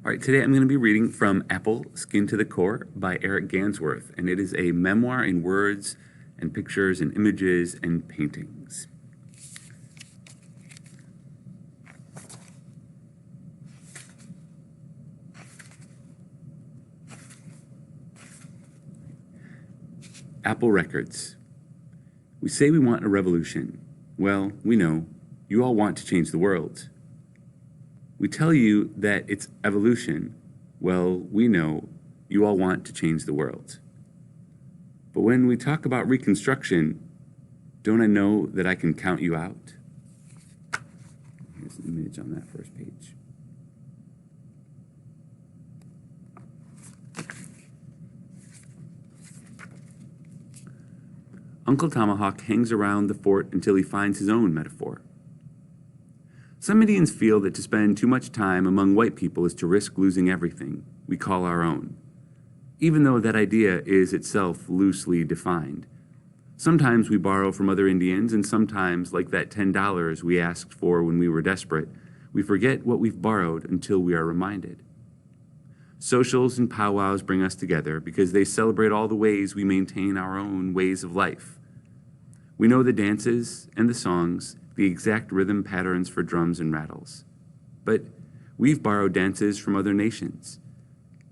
All right, today I'm going to be reading from Apple, Skin to the Core by Eric Gansworth, and it is a memoir in words and pictures and images and paintings. Apple Records. We say we want a revolution. Well, we know you all want to change the world. We tell you that it's evolution. Well, we know you all want to change the world. But when we talk about reconstruction, don't I know that I can count you out? Here's an image on that first page. Uncle Tomahawk hangs around the fort until he finds his own metaphor. Some Indians feel that to spend too much time among white people is to risk losing everything we call our own, even though that idea is itself loosely defined. Sometimes we borrow from other Indians, and sometimes, like that $10 we asked for when we were desperate, we forget what we've borrowed until we are reminded. Socials and powwows bring us together because they celebrate all the ways we maintain our own ways of life. We know the dances and the songs, the exact rhythm patterns for drums and rattles. But we've borrowed dances from other nations.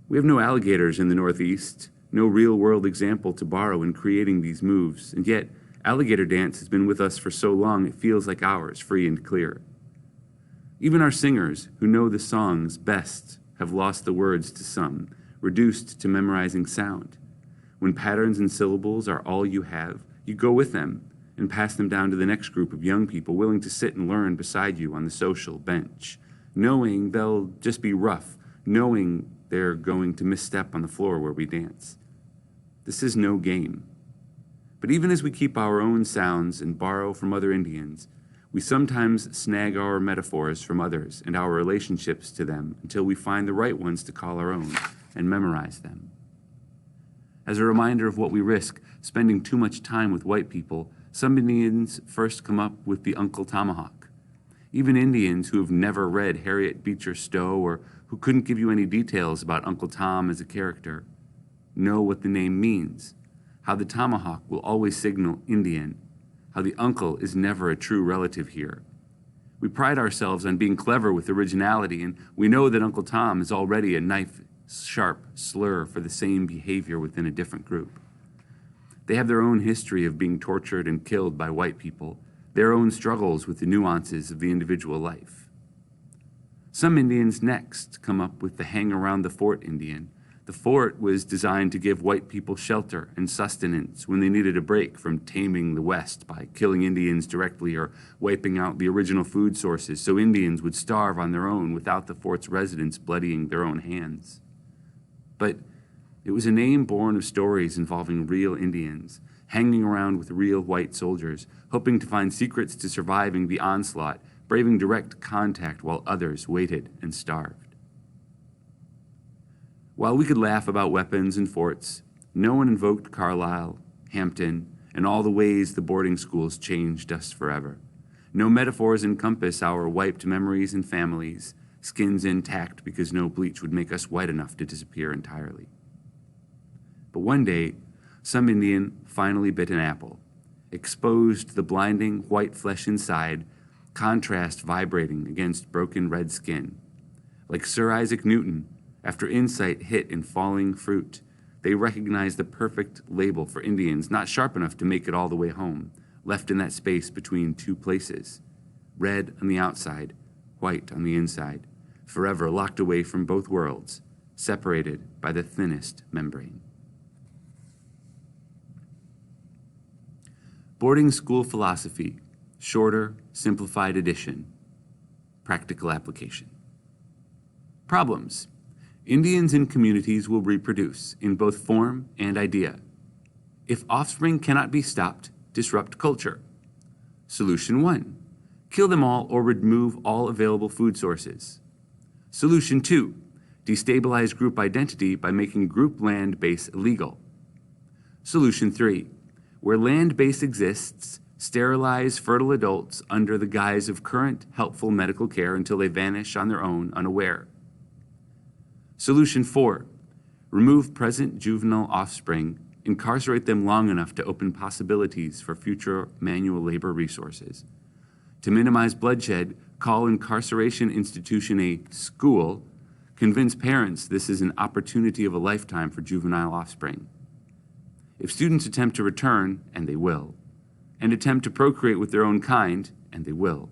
We have no alligators in the Northeast, no real-world example to borrow in creating these moves, and yet alligator dance has been with us for so long it feels like ours, free and clear. Even our singers, who know the songs best, have lost the words to some, reduced to memorizing sound. When patterns and syllables are all you have, you go with them and pass them down to the next group of young people willing to sit and learn beside you on the social bench, knowing they'll just be rough, knowing they're going to misstep on the floor where we dance. This is no game. But even as we keep our own sounds and borrow from other Indians, we sometimes snag our metaphors from others and our relationships to them until we find the right ones to call our own and memorize them. As a reminder of what we risk spending too much time with white people, some Indians first come up with the Uncle Tomahawk. Even Indians who have never read Harriet Beecher Stowe or who couldn't give you any details about Uncle Tom as a character know what the name means, how the tomahawk will always signal Indian, how the uncle is never a true relative here. We pride ourselves on being clever with originality, and we know that Uncle Tom is already a knife-sharp slur for the same behavior within a different group. They have their own history of being tortured and killed by white people, their own struggles with the nuances of the individual life. Some Indians next come up with the hang around the fort Indian. The fort was designed to give white people shelter and sustenance when they needed a break from taming the West by killing Indians directly or wiping out the original food sources so Indians would starve on their own without the fort's residents bloodying their own hands. But it was a name born of stories involving real Indians, hanging around with real white soldiers, hoping to find secrets to surviving the onslaught, braving direct contact while others waited and starved. While we could laugh about weapons and forts, no one invoked Carlisle, Hampton, and all the ways the boarding schools changed us forever. No metaphors encompass our wiped memories and families, skins intact because no bleach would make us white enough to disappear entirely. But one day, some Indian finally bit an apple, exposed the blinding white flesh inside, contrast vibrating against broken red skin. Like Sir Isaac Newton, after insight hit in falling fruit, they recognized the perfect label for Indians, not sharp enough to make it all the way home, left in that space between two places, red on the outside, white on the inside, forever locked away from both worlds, separated by the thinnest membrane. Boarding School Philosophy, shorter, simplified edition. Practical application. Problems. Indians in communities will reproduce in both form and idea. If offspring cannot be stopped, disrupt culture. Solution 1. Kill them all or remove all available food sources. Solution 2. Destabilize group identity by making group land base illegal. Solution 3. Where land base exists, sterilize fertile adults under the guise of current helpful medical care until they vanish on their own unaware. Solution 4. Remove present juvenile offspring, incarcerate them long enough to open possibilities for future manual labor resources. To minimize bloodshed, call incarceration institution a school. Convince parents this is an opportunity of a lifetime for juvenile offspring. If students attempt to return, and they will, and attempt to procreate with their own kind, and they will,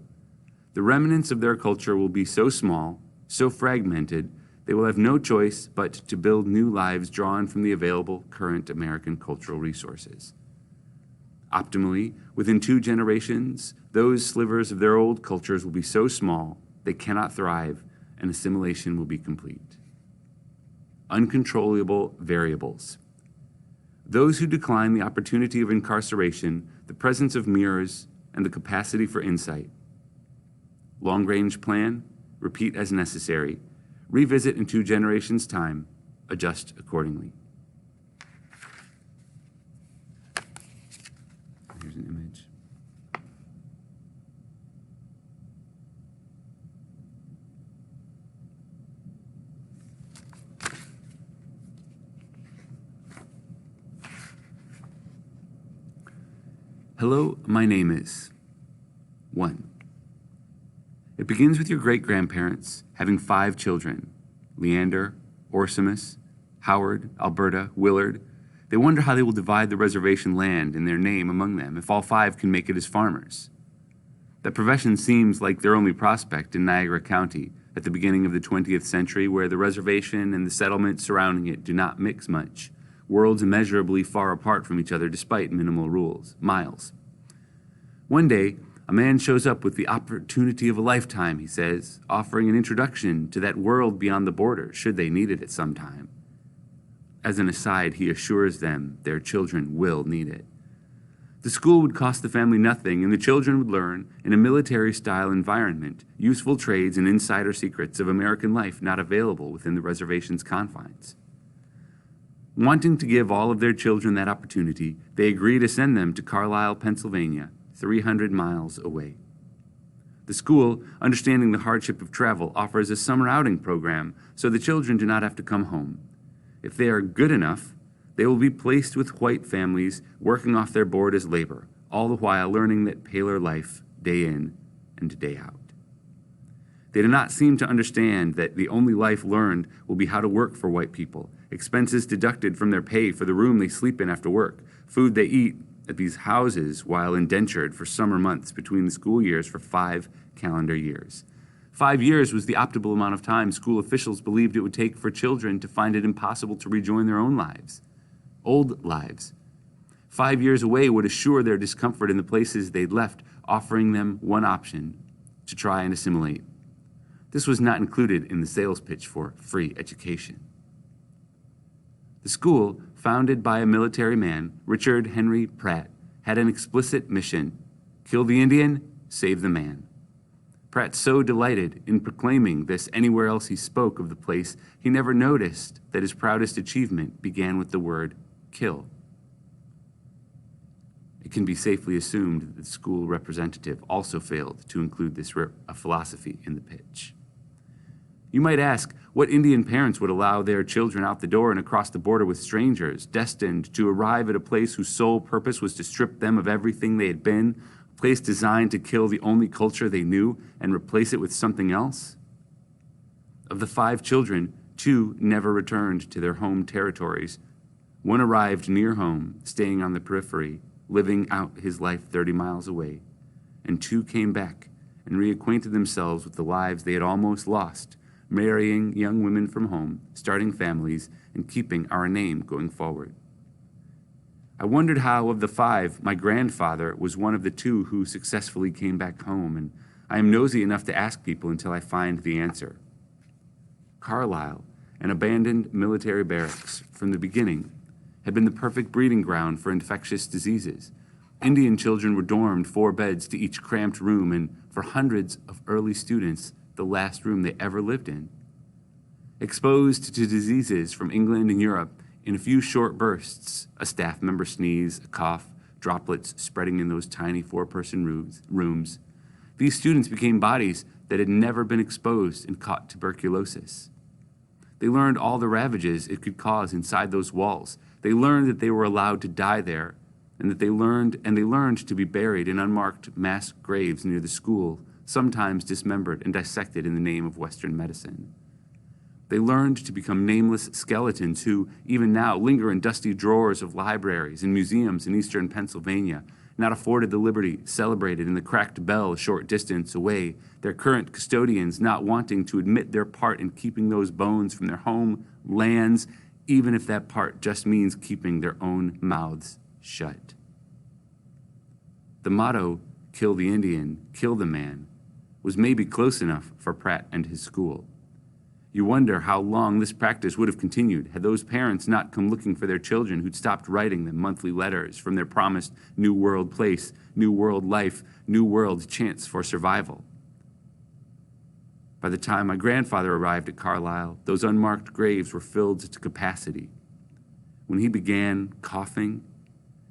the remnants of their culture will be so small, so fragmented, they will have no choice but to build new lives drawn from the available current American cultural resources. Optimally, within 2 generations, those slivers of their old cultures will be so small they cannot thrive, and assimilation will be complete. Uncontrollable variables. Those who decline the opportunity of incarceration, the presence of mirrors, and the capacity for insight. Long-range plan, repeat as necessary, revisit in 2 generations' time, adjust accordingly. Here's an image. Hello, my name is 1. It begins with your great-grandparents having 5 children, Leander, Orsimus, Howard, Alberta, Willard. They wonder how they will divide the reservation land in their name among them if all 5 can make it as farmers. That profession seems like their only prospect in Niagara County at the beginning of the 20th century, where the reservation and the settlement surrounding it do not mix much, worlds immeasurably far apart from each other despite minimal miles. One day, a man shows up with the opportunity of a lifetime, he says, offering an introduction to that world beyond the border, should they need it at some time. As an aside, he assures them their children will need it. The school would cost the family nothing, and the children would learn, in a military-style environment, useful trades and insider secrets of American life not available within the reservation's confines. Wanting to give all of their children that opportunity, they agree to send them to Carlisle, Pennsylvania, 300 miles away. The school, understanding the hardship of travel, offers a summer outing program so the children do not have to come home. If they are good enough, they will be placed with white families working off their board as labor, all the while learning that paler life day in and day out. They do not seem to understand that the only life learned will be how to work for white people, expenses deducted from their pay for the room they sleep in after work, food they eat at these houses while indentured for summer months between the school years for 5 calendar years. 5 years was the optimal amount of time school officials believed it would take for children to find it impossible to rejoin their own lives. Old lives. 5 years away would assure their discomfort in the places they'd left, offering them one option, to try and assimilate. This was not included in the sales pitch for free education. The school, founded by a military man, Richard Henry Pratt, had an explicit mission: kill the Indian, save the man. Pratt so delighted in proclaiming this anywhere else he spoke of the place, he never noticed that his proudest achievement began with the word kill. It can be safely assumed that the school representative also failed to include this philosophy in the pitch. You might ask, what Indian parents would allow their children out the door and across the border with strangers, destined to arrive at a place whose sole purpose was to strip them of everything they had been, a place designed to kill the only culture they knew and replace it with something else? Of the 5 children, 2 never returned to their home territories. 1 arrived near home, staying on the periphery, living out his life 30 miles away, and 2 came back and reacquainted themselves with the lives they had almost lost, marrying young women from home, starting families, and keeping our name going forward. I wondered how, of the 5, my grandfather was one of the 2 who successfully came back home, and I am nosy enough to ask people until I find the answer. Carlisle, an abandoned military barracks from the beginning, had been the perfect breeding ground for infectious diseases. Indian children were dormed 4 beds to each cramped room, and for hundreds of early students, the last room they ever lived in. Exposed to diseases from England and Europe in a few short bursts, a staff member sneeze, a cough, droplets spreading in those tiny 4-person rooms, these students became bodies that had never been exposed and caught tuberculosis. They learned all the ravages it could cause inside those walls. They learned that they were allowed to die there, and they learned to be buried in unmarked mass graves near the school, sometimes dismembered and dissected in the name of Western medicine. They learned to become nameless skeletons who, even now, linger in dusty drawers of libraries and museums in eastern Pennsylvania, not afforded the liberty celebrated in the cracked bell a short distance away, their current custodians not wanting to admit their part in keeping those bones from their home lands, even if that part just means keeping their own mouths shut. The motto, "Kill the Indian, kill the man," was maybe close enough for Pratt and his school. You wonder how long this practice would have continued had those parents not come looking for their children who'd stopped writing them monthly letters from their promised New World place, New World life, New World chance for survival. By the time my grandfather arrived at Carlisle, those unmarked graves were filled to capacity. When he began coughing,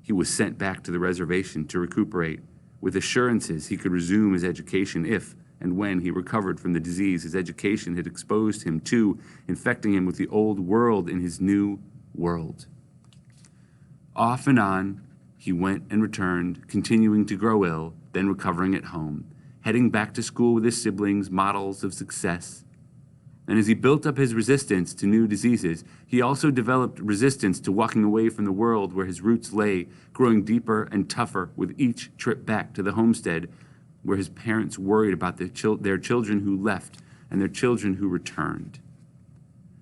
he was sent back to the reservation to recuperate, with assurances he could resume his education if and when he recovered from the disease his education had exposed him to, infecting him with the old world in his new world. Off and on, he went and returned, continuing to grow ill, then recovering at home, heading back to school with his siblings, models of success. And as he built up his resistance to new diseases, he also developed resistance to walking away from the world where his roots lay, growing deeper and tougher with each trip back to the homestead, where his parents worried about their children who left and their children who returned.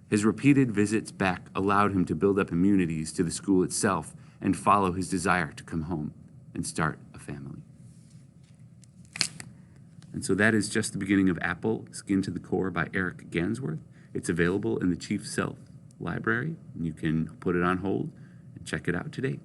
His repeated visits back allowed him to build up immunities to the school itself and follow his desire to come home and start a family. And so that is just the beginning of Apple, Skin to the Core by Eric Gansworth. It's available in the Chief Self Library, and you can put it on hold and check it out today.